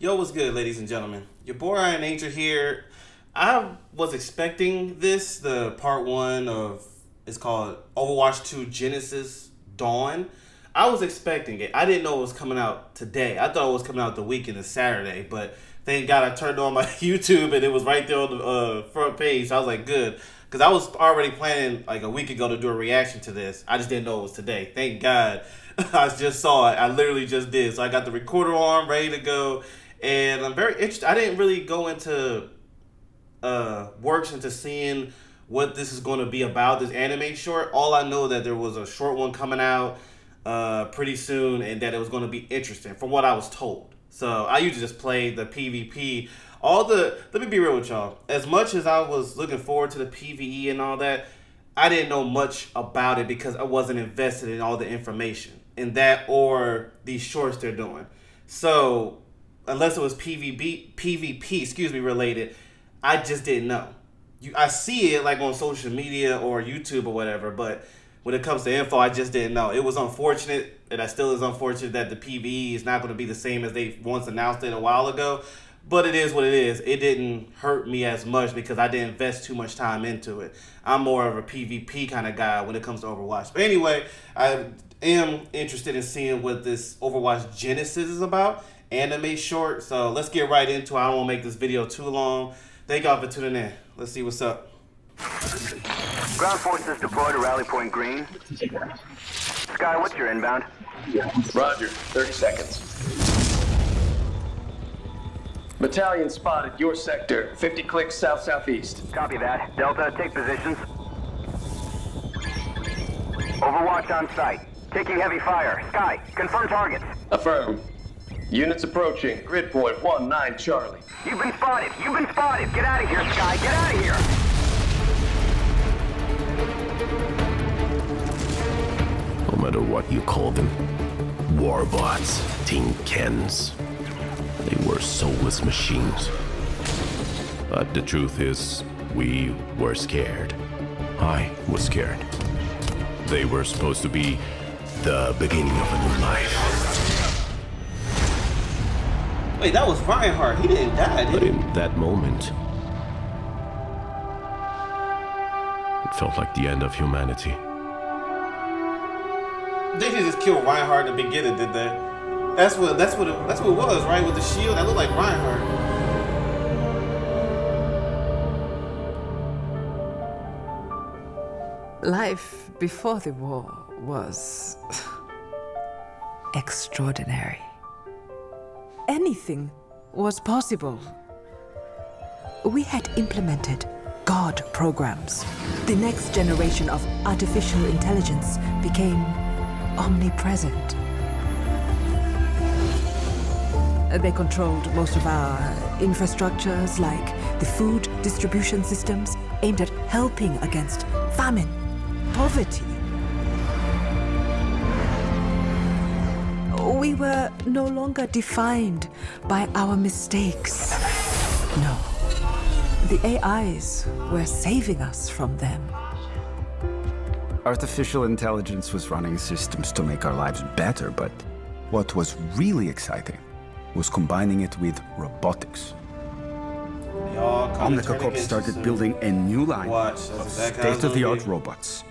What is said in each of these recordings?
Yo, what's good, ladies and gentlemen? Your boy Iron Angel here. I was expecting this, the part one of, it's called Overwatch 2 Genesis Dawn. I was expecting it. I didn't know it was coming out today. I thought it was coming out the weekend of Saturday, but thank God I turned on my YouTube and it was right there on the front page. So I was like, good. Because I was already planning like a week ago to do a reaction to this. I just didn't know it was today. Thank God I just saw it. I literally just did. So I got the recorder on, ready to go. And I'm very interested. I didn't really go into works into seeing what this is going to be about, this anime short. All I know that there was a short one coming out pretty soon and that it was going to be interesting from what I was told. So I usually just play the PvP. Let me be real with y'all. As much as I was looking forward to the PvE and all that, I didn't know much about it because I wasn't invested in all the information in that or these shorts they're doing. So unless it was PvP related, I just didn't know. I see it like on social media or YouTube or whatever, but when it comes to info, I just didn't know. It was unfortunate, and I still is unfortunate that the PvE is not going to be the same as they once announced it a while ago. But it is what it is. It didn't hurt me as much because I didn't invest too much time into it. I'm more of a PvP kind of guy when it comes to Overwatch. But anyway, I am interested in seeing what this Overwatch Genesis is about. Anime short. So let's get right into it. I don't want to make this video too long. Thank y'all for tuning in. Let's see what's up. Ground forces deployed to Rally Point Green. Sky, what's your inbound? Roger, 30 seconds. Battalion spotted, your sector, 50 clicks south-southeast. Copy that. Delta, take positions. Overwatch on site. Taking heavy fire. Sky, confirm targets. Affirm. Units approaching, grid point 19 Charlie. You've been spotted! You've been spotted! Get out of here, Sky! Get out of here! No matter what you call them, warbots, tin cans, they were soulless machines. But the truth is, we were scared. I was scared. They were supposed to be the beginning of a new life. Wait, that was Reinhardt. He didn't die, did But he? in that moment, it felt like the end of humanity. They didn't just kill Reinhardt at the beginning, did they? That's what it was, right? With the shield, that looked like Reinhardt. Life before the war was extraordinary. Anything was possible. We had implemented God programs. The next generation of artificial intelligence became omnipresent. They controlled most of our infrastructures, like the food distribution systems aimed at helping against famine, poverty. We were no longer defined by our mistakes. No. The AIs were saving us from them. Artificial intelligence was running systems to make our lives better, but what was really exciting was combining it with robotics. Omnica Corp started building a new line of state-of-the-art robots.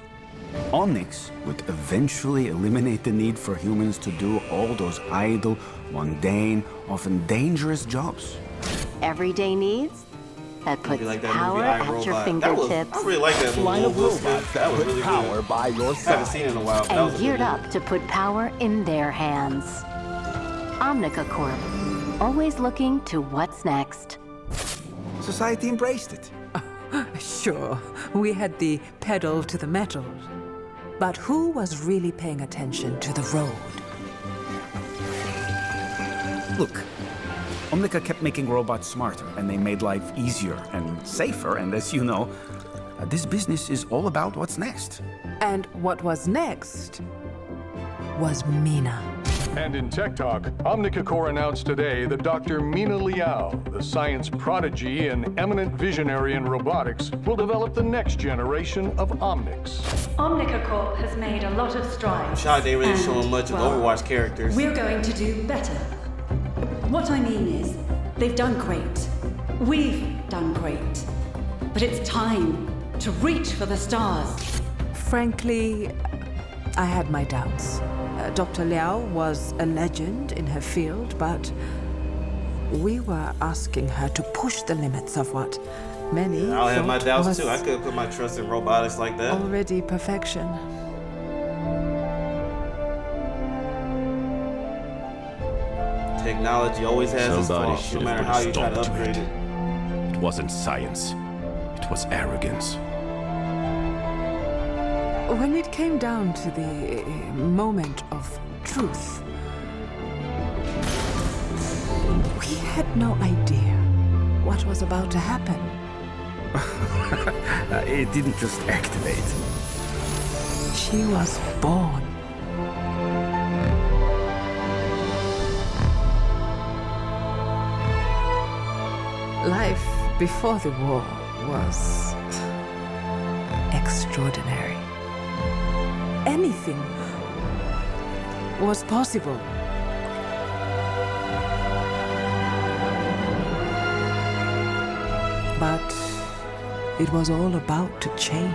Onyx would eventually eliminate the need for humans to do all those idle, mundane, often dangerous jobs. Everyday needs that puts like that power movie, at your fingertips. I really like that movie. Line of robots that was put really power good. by your I haven't side. seen it in a while. But that And was a good geared movie. up to put power in their hands. Omnica Corp, always looking to what's next. Society embraced it. Sure, we had the pedal to the metal. But who was really paying attention to the road? Look, Omnica kept making robots smarter, and they made life easier and safer, and as you know, this business is all about what's next. And what was next was Mina. And in Tech Talk, Omnica Corp announced today that Dr. Mina Liao, the science prodigy and eminent visionary in robotics, will develop the next generation of Omnics. Omnica Corp has made a lot of strides. Shocked they really and, showing much of well, Overwatch characters. We're going to do better. What I mean is, they've done great. We've done great. But it's time to reach for the stars. Frankly, I had my doubts. Dr. Liao was a legend in her field, but we were asking her to push the limits of what many I'll have my thought doubts was too. I couldn't put my trust in robotics like that. already perfection. Technology always has its Somebody faults, no should matter have how put a you try to stop to upgrade it. it. It wasn't science. It was arrogance. When it came down to the moment of truth, we had no idea what was about to happen. It didn't just activate. She was born. Life before the war was extraordinary. Anything was possible. But it was all about to change.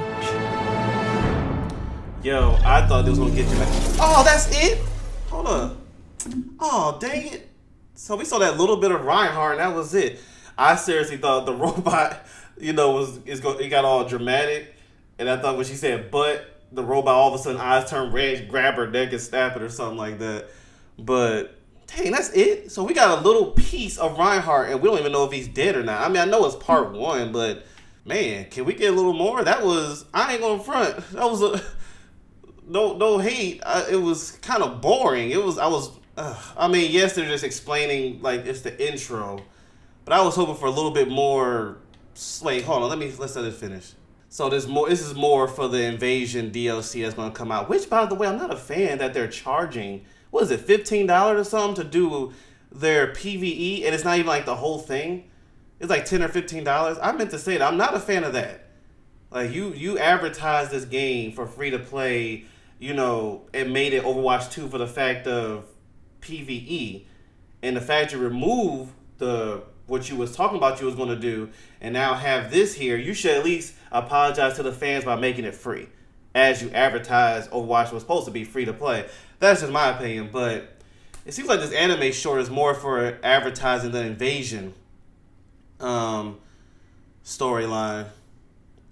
Yo, I thought this was gonna get you back. Oh, that's it? Hold up. Oh, dang it. So we saw that little bit of Reinhardt and that was it. I seriously thought the robot, it got all dramatic. And I thought when she said but, the robot all of a sudden eyes turn red, grab her neck and snap it or something like that. But dang, that's it? So we got a little piece of Reinhardt and we don't even know if he's dead or not. I mean, I know it's part one, but man, can we get a little more? That was, I ain't gonna front. That was a, no hate. It was kind of boring. I mean, yes, they're just explaining, like, it's the intro. But I was hoping for a little bit more. Wait, hold on. Let's let it finish. So this is more for the Invasion DLC that's going to come out. Which, by the way, I'm not a fan that they're charging. What is it, $15 or something to do their PvE, and it's not even like the whole thing. It's like $10 or $15. I meant to say that I'm not a fan of that. Like you advertise this game for free to play. It made it Overwatch 2 for the fact of PvE, and the fact you remove what you was talking about you was going to do and now have this here, you should at least apologize to the fans by making it free, as you advertise Overwatch was supposed to be free to play. That's just my opinion, but it seems like this anime short is more for advertising the Invasion storyline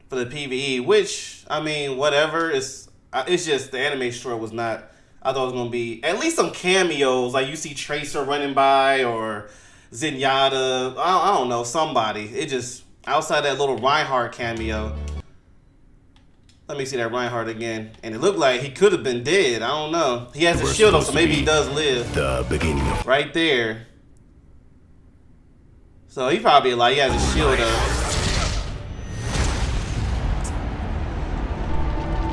for the PvE, which, I mean, whatever. It's just the anime short was not, I thought it was going to be at least some cameos, like you see Tracer running by or Zenyatta, I don't know, somebody. It just, outside that little Reinhardt cameo, let me see that Reinhardt again. And it looked like he could have been dead. I don't know. He has his shield up, so maybe he does live. The beginning of right there. So he probably he has his shield up.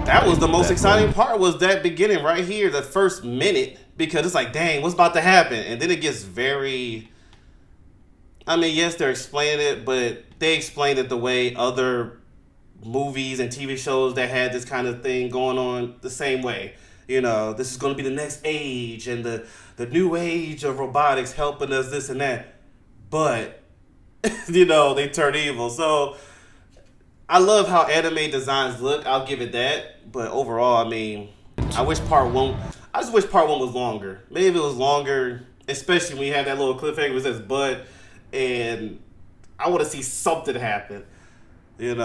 That was the most exciting part, was that beginning right here, the first minute, because it's like, dang, what's about to happen? And then it gets very, I mean, yes, they're explaining it, but they explained it the way other movies and TV shows that had this kind of thing going on the same way. This is going to be the next age and the new age of robotics helping us this and that. But, they turn evil. So I love how anime designs look. I'll give it that. But overall, I mean, I just wish part one was longer. Maybe if it was longer, especially when you have that little cliffhanger that says but, and I want to see something happen. I don't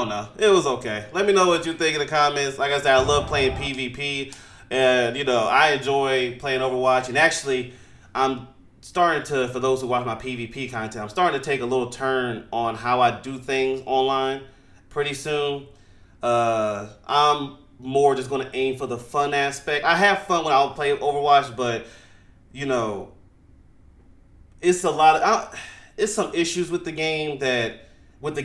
know. It was okay. Let me know what you think in the comments. Like I said, I love playing PvP. And, I enjoy playing Overwatch. And actually, I'm starting to, for those who watch my PvP content, I'm starting to take a little turn on how I do things online pretty soon. I'm more just going to aim for the fun aspect. I have fun when I play Overwatch, but, it's a lot of, it's some issues with the game and with a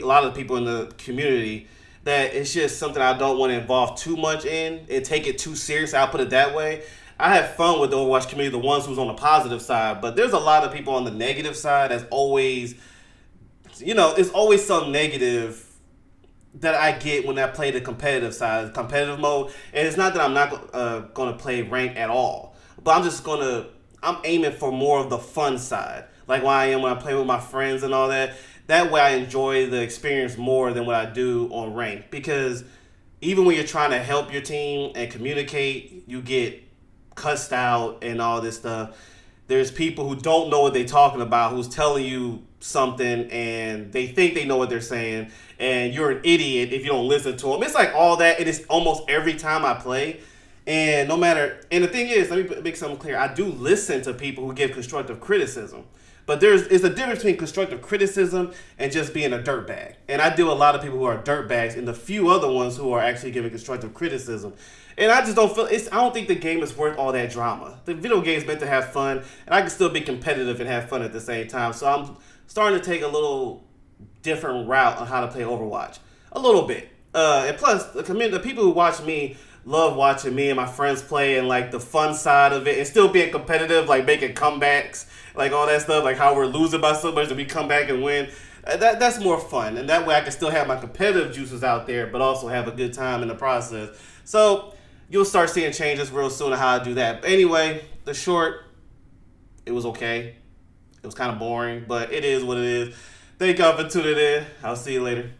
lot of the people in the community, that it's just something I don't want to involve too much in and take it too serious. I'll put it that way. I have fun with the Overwatch community, the ones who's on the positive side, but there's a lot of people on the negative side that's always, it's always some negative that I get when I play the competitive side, competitive mode. And it's not that I'm not going to play rank at all, but I'm aiming for more of the fun side, like when I play with my friends and all that. That way I enjoy the experience more than what I do on rank, because even when you're trying to help your team and communicate, you get cussed out and all this stuff. There's people who don't know what they're talking about, who's telling you something and they think they know what they're saying, and you're an idiot if you don't listen to them. It's like all that, and it's almost every time I play. And the thing is, let me make something clear. I do listen to people who give constructive criticism. But it's a difference between constructive criticism and just being a dirtbag. And I deal with a lot of people who are dirtbags, and the few other ones who are actually giving constructive criticism. And I just don't I don't think the game is worth all that drama. The video game is meant to have fun, and I can still be competitive and have fun at the same time. So I'm starting to take a little different route on how to play Overwatch. A little bit. And plus, the people who watch me love watching me and my friends play, and like the fun side of it, and still being competitive, like making comebacks, like all that stuff, like how we're losing by so much and we come back and win. That's more fun, and that way I can still have my competitive juices out there, but also have a good time in the process. So you'll start seeing changes real soon on how I do that. But anyway, the short, it was okay. It was kind of boring, but it is what it is. Thank y'all for tuning in. I'll see you later.